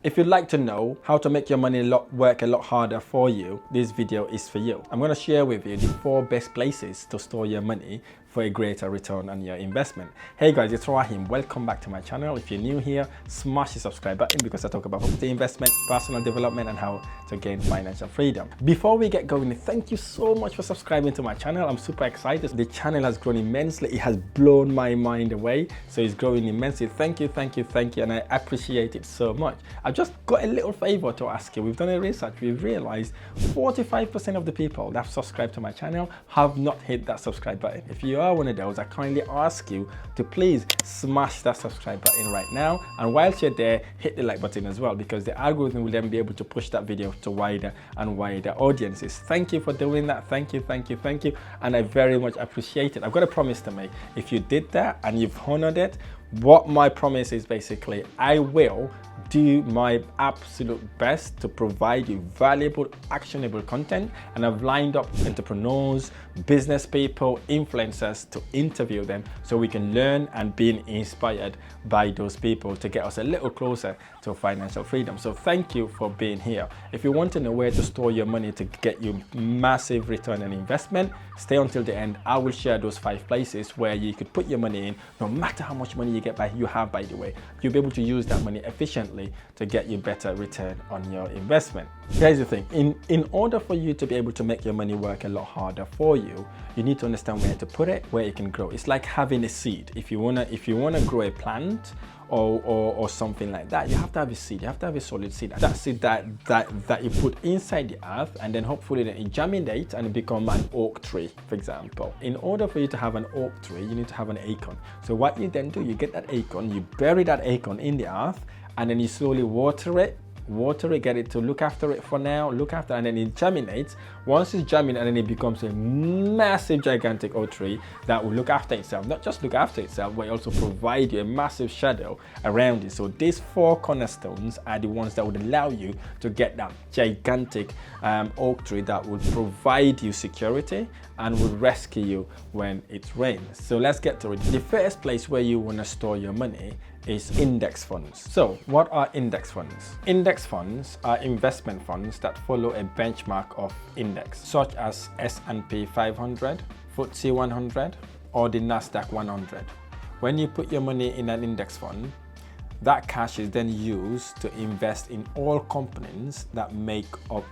If you'd like to know how to make your money work a lot harder for you, this video is for you. I'm going to share with you the 4 best places to store your money for a greater return on your investment. Hey guys, it's Rahim. Welcome back to my channel. If you're new here, smash the subscribe button because I talk about property investment, personal development, and how to gain financial freedom. Before we get going, thank you so much for subscribing to my channel. I'm super excited. The channel has grown immensely. It has blown my mind away. So it's growing immensely. Thank you, and I appreciate it so much. I've just got a little favor to ask you. We've done a research. We've realized 45% of the people that have subscribed to my channel have not hit that subscribe button. If you are one of those, I kindly ask you to please smash that subscribe button right now, and whilst you're there, hit the like button as well, because the algorithm will then be able to push that video to wider and wider audiences. Thank you for doing that. Thank you, and I very much appreciate it. I've got a promise to make. If you did that and you've honored it, what my promise is basically, I will do my absolute best to provide you valuable, actionable content, and I've lined up entrepreneurs, business people, influencers to interview them so we can learn and be inspired by those people to get us a little closer to financial freedom. So thank you for being here. If you want to know where to store your money to get you massive return on investment, stay until the end. I will share those 5 places where you could put your money in. No matter how much money you have, by the way, you'll be able to use that money efficiently to get you better return on your investment. Here's the thing, in order for you to be able to make your money work a lot harder for you, you need to understand where to put it, where it can grow. It's like having a seed. If you wanna grow a plant or something like that, you have to have a seed. You have to have a solid seed. That seed that you put inside the earth, and then hopefully then it germinates and it becomes an oak tree, for example. In order for you to have an oak tree, you need to have an acorn. So what you then do, you get that acorn, you bury that acorn in the earth, and then you slowly water it, get it to look after it for now, and then it germinates. Once it's germinated, and then it becomes a massive, gigantic oak tree that will look after itself. Not just look after itself, but also provide you a massive shadow around it. So these 4 cornerstones are the ones that would allow you to get that gigantic oak tree that would provide you security and would rescue you when it rains. So let's get to it. The first place where you want to store your money is index funds. So what are index funds? Index funds are investment funds that follow a benchmark of index, such as S&P 500, FTSE 100, or the Nasdaq 100. When you put your money in an index fund, that cash is then used to invest in all companies that make up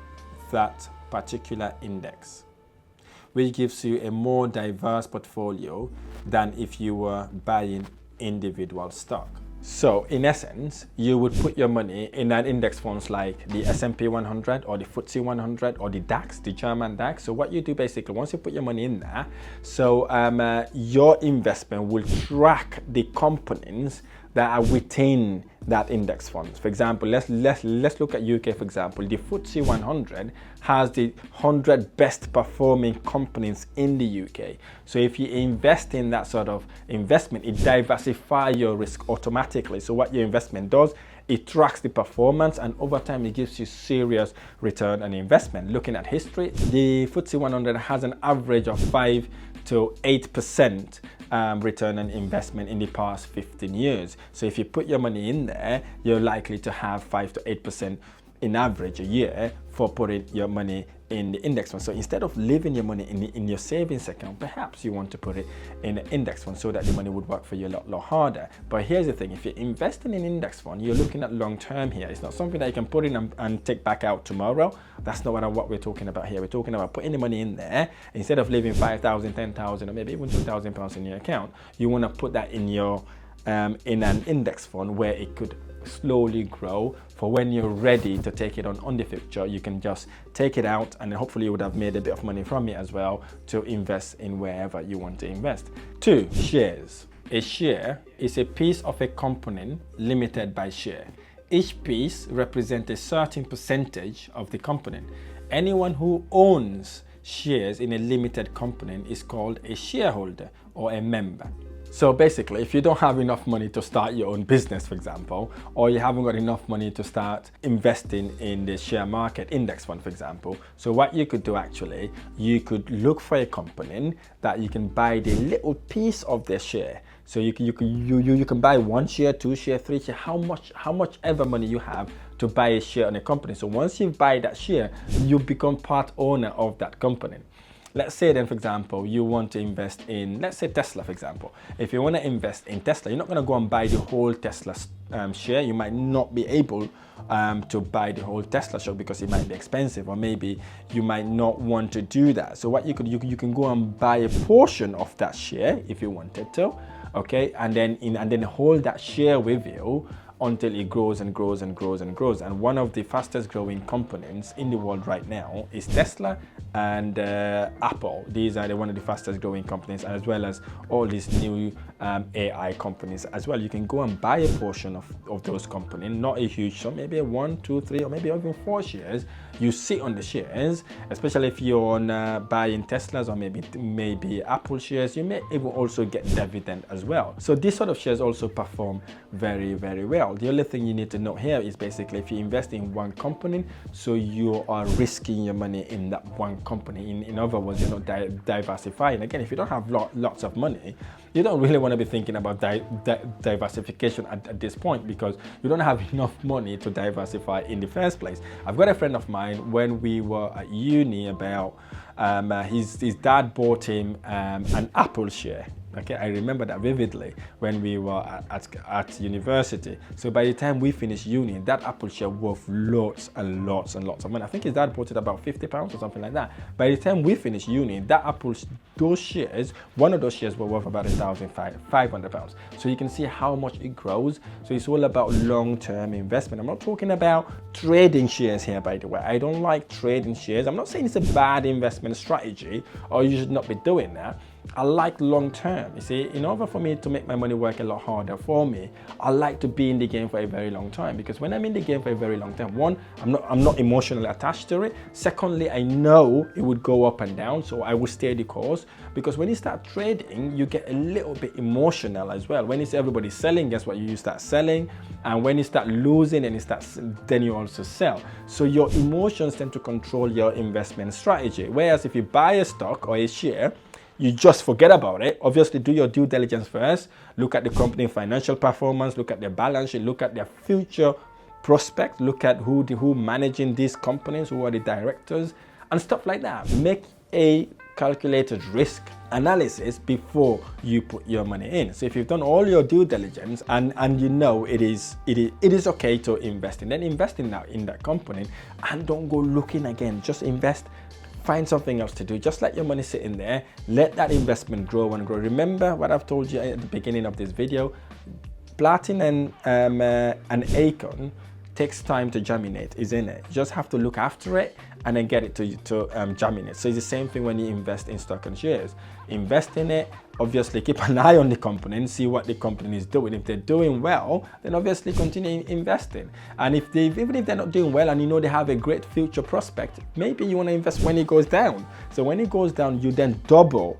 that particular index, which gives you a more diverse portfolio than if you were buying individual stock. So in essence, you would put your money in an index funds like the S&P 100 or the FTSE 100 or the DAX, the German DAX. So what you do basically, once you put your money in there, so your investment will track the companies that are within that index funds. For example, let's look at UK, for example. The FTSE 100 has the 100 best performing companies in the UK. So if you invest in that sort of investment, it diversifies your risk automatically. So what your investment does, it tracks the performance, and over time it gives you serious return on investment. Looking at history, the FTSE 100 has an average of 5 to 8% return on investment in the past 15 years. So if you put your money in there, you're likely to have 5 to 8% in average a year for putting your money in the index fund. So instead of leaving your money in your savings account, perhaps you want to put it in an index fund so that the money would work for you a lot harder. But here's the thing, if you're investing in an index fund, you're looking at long term here. It's not something that you can put in and take back out tomorrow. That's not what we're talking about here. We're talking about putting the money in there. Instead of leaving 5,000, 10,000, or maybe even 2,000 pounds in your account, you want to put that in your in an index fund where it could slowly grow. For when you're ready to take it on the future, you can just take it out, and then hopefully you would have made a bit of money from it as well to invest in wherever you want to invest. 2, shares. A share is a piece of a company limited by share. Each piece represents a certain percentage of the company. Anyone who owns shares in a limited company is called a shareholder or a member. So basically, if you don't have enough money to start your own business, for example, or you haven't got enough money to start investing in the share market index fund, for example, so what you could do actually, you could look for a company that you can buy the little piece of their share. So you can buy 1 share, 2 share, 3 share, how much ever money you have, to buy a share on a company. So once you buy that share, you become part owner of that company. Let's say then, for example, you want to invest in, let's say Tesla, for example. If you want to invest in Tesla, you're not going to go and buy the whole Tesla share. You might not be able to buy the whole Tesla share because it might be expensive, or maybe you might not want to do that. So what you can go and buy a portion of that share if you wanted to, okay, and then hold that share with you until it grows and grows and grows and grows. And one of the fastest growing companies in the world right now is Tesla and Apple. These are one of the fastest growing companies, as well as all these new AI companies as well. You can go and buy a portion of those companies, not a huge sum, maybe 1, 2, 3, or maybe even 4 shares. You sit on the shares, especially if you're on buying Teslas or maybe Apple shares. You may even also get dividend as well. So these sort of shares also perform very, very well. The only thing you need to know here is basically if you invest in one company, so you are risking your money in that one company. In other words, you're not diversifying. Again, if you don't have lots of money, you don't really want to be thinking about diversification at this point, because you don't have enough money to diversify in the first place. I've got a friend of mine, when we were at uni, about his dad bought him an Apple share. Okay, I remember that vividly when we were at university. So by the time we finished uni, that Apple share worth lots and lots and lots of money. I think his dad bought it about £50 or something like that. By the time we finished uni, those shares, one of those shares were worth about £1,500. So you can see how much it grows. So it's all about long-term investment. I'm not talking about trading shares here, by the way. I don't like trading shares. I'm not saying it's a bad investment strategy or you should not be doing that. I like long term. You see, in order for me to make my money work a lot harder for me, I like to be in the game for a very long time, because when I'm in the game for a very long time, one, I'm not emotionally attached to it. Secondly, I know it would go up and down, so I will stay the course. Because when you start trading, you get a little bit emotional as well. When it's everybody selling, guess what? You start selling, and when you start losing, then you also sell. So your emotions tend to control your investment strategy. Whereas if you buy a stock or a share, you just forget about it. Obviously, do your due diligence first. Look at the company financial performance, look at their balance sheet, look at their future prospect, look at who managing these companies, who are the directors, and stuff like that. Make a calculated risk analysis before you put your money in. So if you've done all your due diligence and you know it is okay to invest in, then invest in that company, and don't go looking again. Just invest. Find something else to do. Just let your money sit in there. Let that investment grow and grow. Remember what I've told you at the beginning of this video. Planting an acorn takes time to germinate, isn't it? You just have to look after it and then get it to germinate. So it's the same thing when you invest in stock and shares. Invest in it, obviously keep an eye on the company and see what the company is doing. If they're doing well, then obviously continue investing. And even if they're not doing well and you know they have a great future prospect, maybe you want to invest when it goes down. So when it goes down, you then double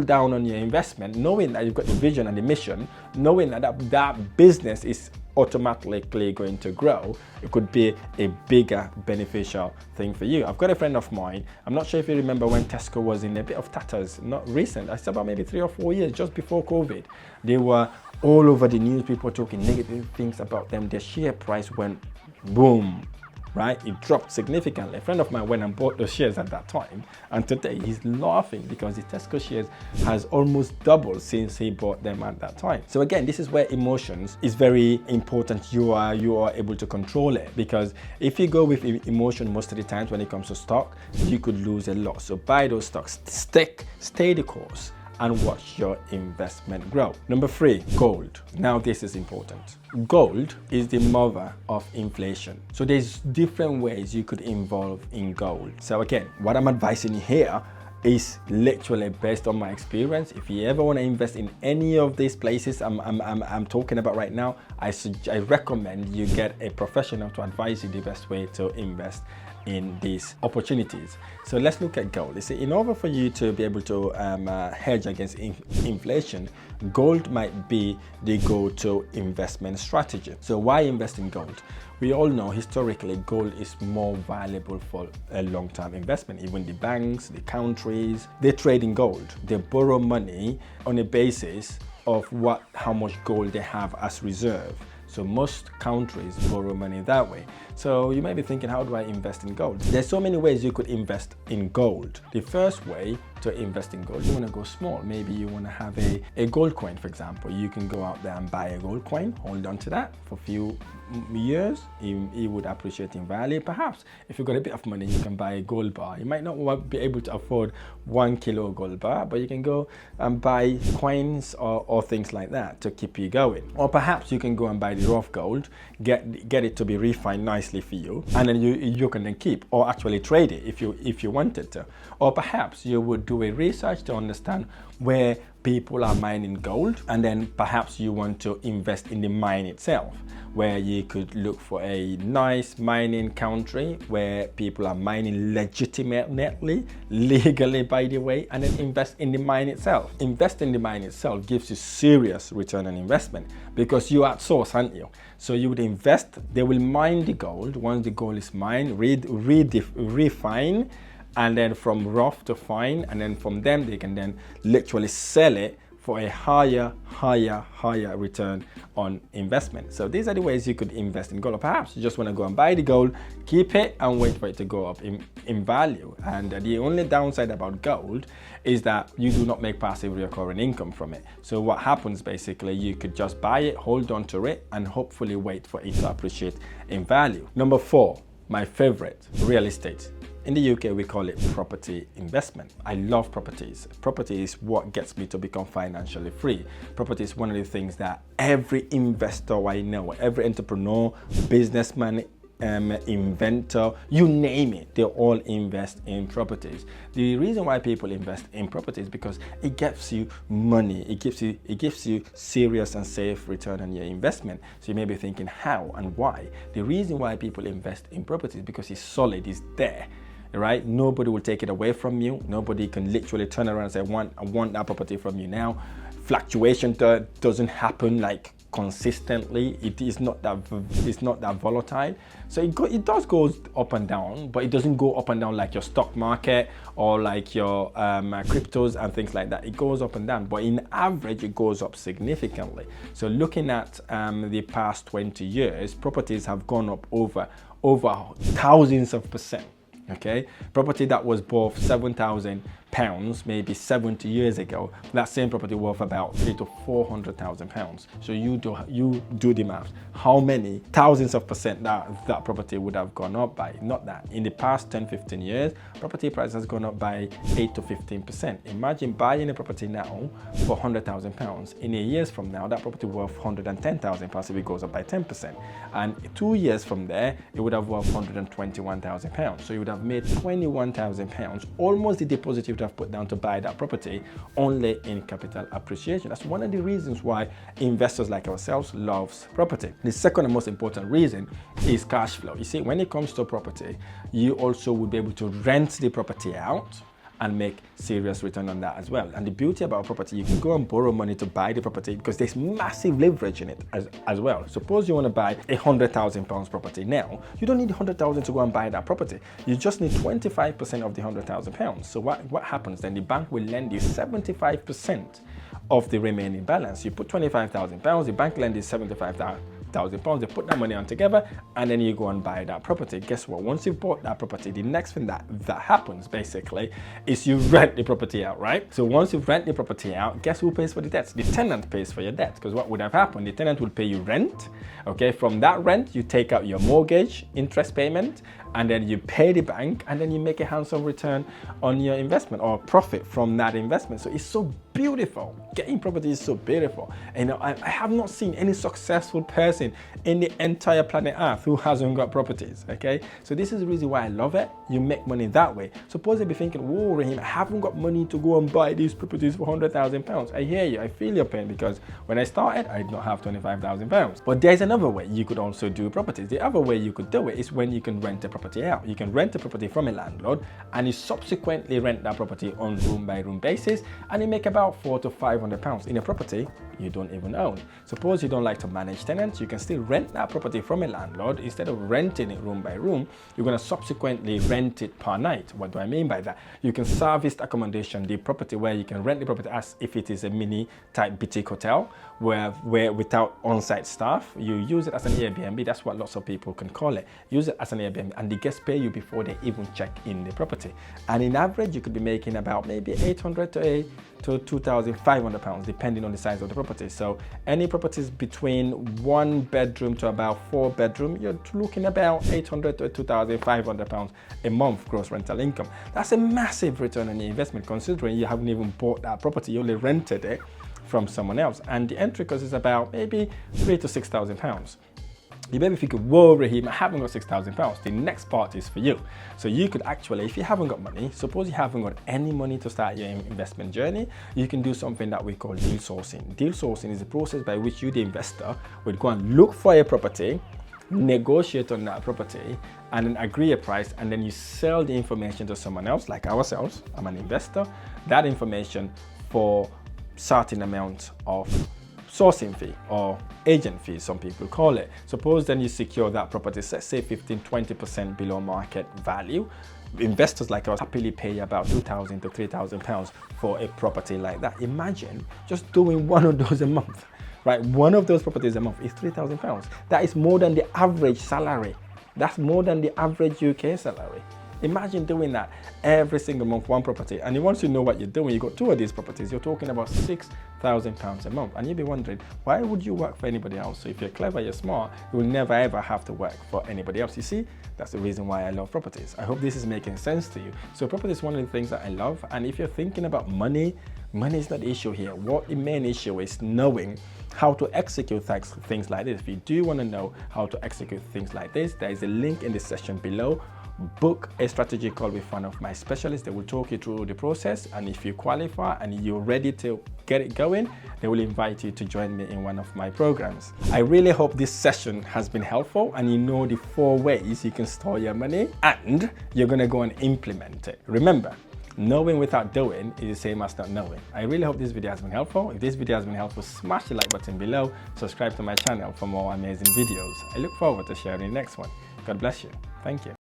down on your investment, knowing that you've got the vision and the mission, knowing that business is automatically going to grow. It could be a bigger beneficial thing for you. I've got a friend of mine, I'm not sure if you remember when Tesco was in a bit of tatters, not recent, it's about maybe 3 or 4 years, just before COVID. They were all over the news, people talking negative things about them. Their share price went boom, right? It dropped significantly. A friend of mine went and bought those shares at that time, and today he's laughing because the Tesco shares has almost doubled since he bought them at that time. So again, this is where emotions is very important. You are able to control it, because if you go with emotion most of the times when it comes to stock, you could lose a lot. So buy those stocks, stay the course, and watch your investment grow. Number 3, gold. Now this is important. Gold is the mother of inflation. So there's different ways you could involve in gold. So again, what I'm advising you here is literally based on my experience. If you ever want to invest in any of these places I'm talking about right now, I recommend you get a professional to advise you the best way to invest in these opportunities. So let's look at gold. You see, in order for you to be able to hedge against inflation, gold might be the go-to investment strategy. So why invest in gold? We all know historically gold is more valuable for a long-term investment. Even the banks, the countries, they trade in gold. They borrow money on a basis of how much gold they have as reserve. So most countries borrow money that way. So you may be thinking, how do I invest in gold? There's so many ways you could invest in gold. The first way to invest in gold, you want to go small. Maybe you want to have a gold coin, for example. You can go out there and buy a gold coin, hold on to that for a few years. It would appreciate in value. Perhaps if you've got a bit of money, you can buy a gold bar. You might not be able to afford 1 kilo gold bar, but you can go and buy coins or things like that to keep you going. Or perhaps you can go and buy the rough gold, get it to be refined nicely for you, and then you can then keep or actually trade it if you wanted to. Or perhaps you would do a research to understand where people are mining gold, and then perhaps you want to invest in the mine itself, where you could look for a nice mining country where people are mining legitimately, legally by the way, and then invest in the mine itself. Invest in the mine itself gives you serious return on investment because you are at source, aren't you? So you would invest, they will mine the gold. Once the gold is mined, refine, and then from rough to fine, and then from them they can then literally sell it for a higher return on investment. So these are the ways you could invest in gold. Or perhaps you just want to go and buy the gold, keep it, and wait for it to go up in value. And the only downside about gold is that you do not make passive recurring income from it. So what happens basically, you could just buy it, hold on to it, and hopefully wait for it to appreciate in value. Number 4, my favorite, real estate. In the UK, we call it property investment. I love properties. Property is what gets me to become financially free. Property is one of the things that every investor I know, every entrepreneur, businessman, inventor, you name it, they all invest in properties. The reason why people invest in properties is because it gives you money. It gives you serious and safe return on your investment. So you may be thinking, how and why? The reason why people invest in properties is because it's solid, it's there. Right? Nobody will take it away from you. Nobody can literally turn around and say, I want that property from you now. Fluctuation doesn't happen like consistently. It's not that volatile. So it does go up and down, but it doesn't go up and down like your stock market or like your cryptos and things like that. It goes up and down, but in average, it goes up significantly. So looking at the past 20 years, properties have gone up over thousands of percent. Okay, property that was worth £7,000 maybe 70 years ago, that same property worth about £300,000 to £400,000. So you do the math. How many thousands of percent that property would have gone up by? Not that. In the past 10-15 years, property price has gone up by 8 to 15%. Imagine buying a property now for £100,000. In a years from now, that property worth £110,000 if it goes up by 10%. And 2 years from there, it would have worth £121,000. So you would have made £21,000, almost the deposit you would have put down to buy that property, only in capital appreciation. That's one of the reasons why investors like ourselves loves property. The second and most important reason is cash flow. You see, when it comes to property, you also would be able to rent the property out and make serious return on that as well. And the beauty about property, you can go and borrow money to buy the property because there's massive leverage in it as well. Suppose you want to buy £100,000 property now, you don't need £100,000 to go and buy that property. You just need 25% of the £100,000. So what happens then? The bank will lend you 75% of the remaining balance. You put £25,000, the bank lends you £75,000. They put that money on together, and then you go and buy that property. Guess what? Once you've bought that property, the next thing that happens basically is you rent the property out, right? So once you've rent the property out, guess who pays for the debts? The tenant pays for your debt, because what would have happened? The tenant will pay you rent. Okay, from that rent, you take out your mortgage interest payment, and then you pay the bank, and then you make a handsome return on your investment or profit from that investment. So it's so beautiful. Getting property is so beautiful. And I have not seen any successful person in the entire planet Earth who hasn't got properties. Okay, so this is the reason why I love it. You make money that way. Suppose you'd be thinking, whoa, Rahim, I haven't got money to go and buy these properties for £100,000. I hear you. I feel your pain, because when I started, I did not have £25,000. But there's another way you could also do properties. The other way you could do it is when you can rent a property out. You can rent a property from a landlord, and you subsequently rent that property on room by room basis, and you make about about £400 to £500 in a property you don't even own. Suppose you don't like to manage tenants, you can still rent that property from a landlord. Instead of renting it room by room, you're going to subsequently rent it per night. What do I mean by that? You can service accommodation the property, where you can rent the property as if it is a mini type boutique hotel, where without on-site staff, you use it as an Airbnb. That's what lots of people can call it. Use it as an Airbnb, and the guests pay you before they even check in the property. And in average, you could be making about maybe £800 to £2,500, depending on the size of the property. So any properties between 1 bedroom to about 4 bedroom, you're looking about £800 to £2,500 a month gross rental income. That's a massive return on your investment, considering you haven't even bought that property, you only rented it from someone else, and the entry cost is about maybe £3,000 to £6,000. You may be thinking, whoa, Rahim, I haven't got £6,000. The next part is for you. So you could actually, if you haven't got money, suppose you haven't got any money to start your investment journey, you can do something that we call deal sourcing. Deal sourcing is the process by which you, the investor, would go and look for a property, negotiate on that property, and then agree a price, and then you sell the information to someone else, like ourselves. I'm an investor. That information for certain amount of sourcing fee or agent fee, some people call it. Suppose then you secure that property, let's say 15–20% below market value. Investors like us happily pay about £2,000 to £3,000 for a property like that. Imagine just doing one of those a month, right? One of those properties a month is £3,000. That is more than the average salary. That's more than the average UK salary. Imagine doing that every single month, one property. And once you know what you're doing, you got 2 of these properties, you're talking about £6,000 a month. And you'll be wondering, why would you work for anybody else? So if you're clever, you're smart, you will never ever have to work for anybody else. You see, that's the reason why I love properties. I hope this is making sense to you. So property is one of the things that I love. And if you're thinking about money, money is not the issue here. What the main issue is knowing how to execute things like this. If you do want to know how to execute things like this, there is a link in the section below. Book a strategy call with one of my specialists. They will talk you through the process, and if you qualify and you're ready to get it going, they will invite you to join me in one of my programs. I really hope this session has been helpful, and you know the 4 ways you can store your money, and you're going to go and implement it. Remember, knowing without doing is the same as not knowing. I really hope this video has been helpful. If this video has been helpful, smash the like button below, subscribe to my channel for more amazing videos. I look forward to sharing the next one. God bless you. Thank you.